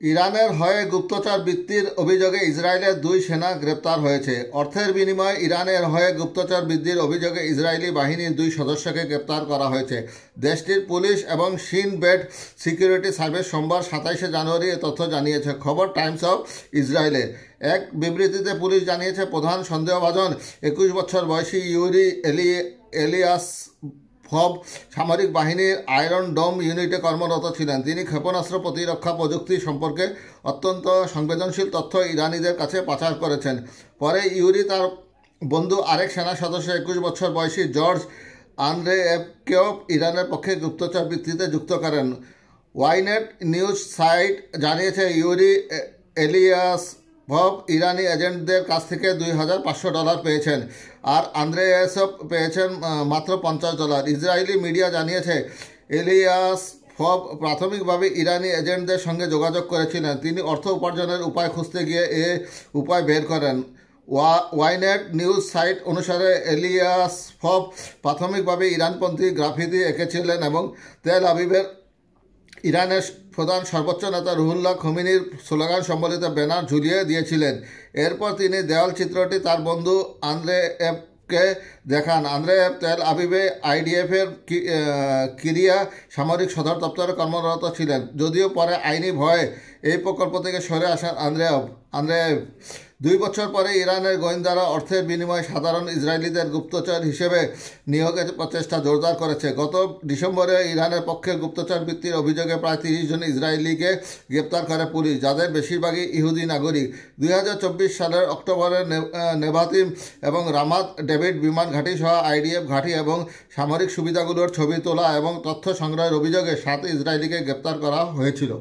ইরানের হয়ে গুপ্তচর বৃত্তির অভিযোগে ইসরায়েলের দুই সেনা গ্রেপ্তার হয়েছে। অর্থের বিনিময়ে ইরানের হয়ে গুপ্তচর বৃদ্ধির অভিযোগে ইসরায়েলি বাহিনীর দুই সদস্যকে গ্রেপ্তার করা হয়েছে। দেশটির পুলিশ এবং শিন বেট সিকিউরিটি সার্ভিস সোমবার 27 জানুয়ারি এ তথ্য জানিয়েছে। খবর টাইমস অফ ইসরায়েলের। এক বিবৃতিতে পুলিশ জানিয়েছে, প্রধান সন্দেহভাজন 21 বছর বয়সী ইউরি এলিয়াস ফব সামরিক বাহিনীর আয়রন ডোম ইউনিটে কর্মরত ছিলেন। তিনি ক্ষেপণাস্ত্র প্রতিরক্ষা প্রযুক্তি সম্পর্কে অত্যন্ত সংবেদনশীল তথ্য ইরানিদের কাছে পাচার করেছেন। পরে ইউরি তার বন্ধু আরেক সেনা সদস্য 21 বছর বয়সী জর্জ আন্দ্রেয়েভকেও ইরানের পক্ষে গুপ্তচর বৃত্তিতে যুক্ত করেন। ওয়াইনেট নিউজ সাইট জানিয়েছে, ইউরি এলিয়াস ভব ইরানি এজেন্টদের কাছ থেকে $2,500 পেয়েছেন, আর আন্দ্রেয়েসভ পেয়েছেন মাত্র $50। ইসরায়েলি মিডিয়া জানিয়েছে, এলিয়াস ফব প্রাথমিকভাবে ইরানি এজেন্টদের সঙ্গে যোগাযোগ করেছিলেন। তিনি অর্থ উপার্জনের উপায় খুঁজতে গিয়ে উপায় বের করেন। ওয়াইনেট নিউজ সাইট অনুসারে এলিয়াস ফব প্রাথমিকভাবে ইরানপন্থী গ্রাফিতি এঁকেছিলেন এবং তেল আবিবের ইরানের প্রধান সর্বোচ্চ নেতা রুহুল্লাহ খোমেনির স্লোগান সম্বলিত ব্যানার ঝুলিয়ে দিয়েছিলেন। এরপর তিনি দেওয়াল চিত্রটি তার বন্ধু আন্দ্রেয়েভকে দেখান। আন্দ্রেয়েভ তেল আবিবে আইডিএফের কিরিয়া সামরিক সদর দপ্তরে কর্মরত ছিলেন, যদিও পরে আইনি ভয়ে এই প্রকল্প থেকে সরে আসেন আন্দ্রেয়েভ। 2 বছর পরে ইরানের গোয়েন্দারা অর্থের বিনিময়ে সাধারণ ইসরায়েলিদের গুপ্তচর হিসেবে নিয়োগের প্রচেষ্টা জোরদার করেছে। গত ডিসেম্বরে ইরানের পক্ষে গুপ্তচর বৃত্তির অভিযোগে প্রায় 30 জন ইসরায়েলিকে গ্রেপ্তার করে পুলিশ, যাদের বেশিরভাগই ইহুদি নাগরিক। 2024 সালের অক্টোবরে নেভাতিম এবং রামাত ডেভিড বিমান ঘাঁটি সহ আইডিএফ ঘাঁটি এবং সামরিক সুবিধাগুলোর ছবি তোলা এবং তথ্য সংগ্রহের অভিযোগে 7 ইসরায়েলিকে গ্রেপ্তার করা হয়েছিল।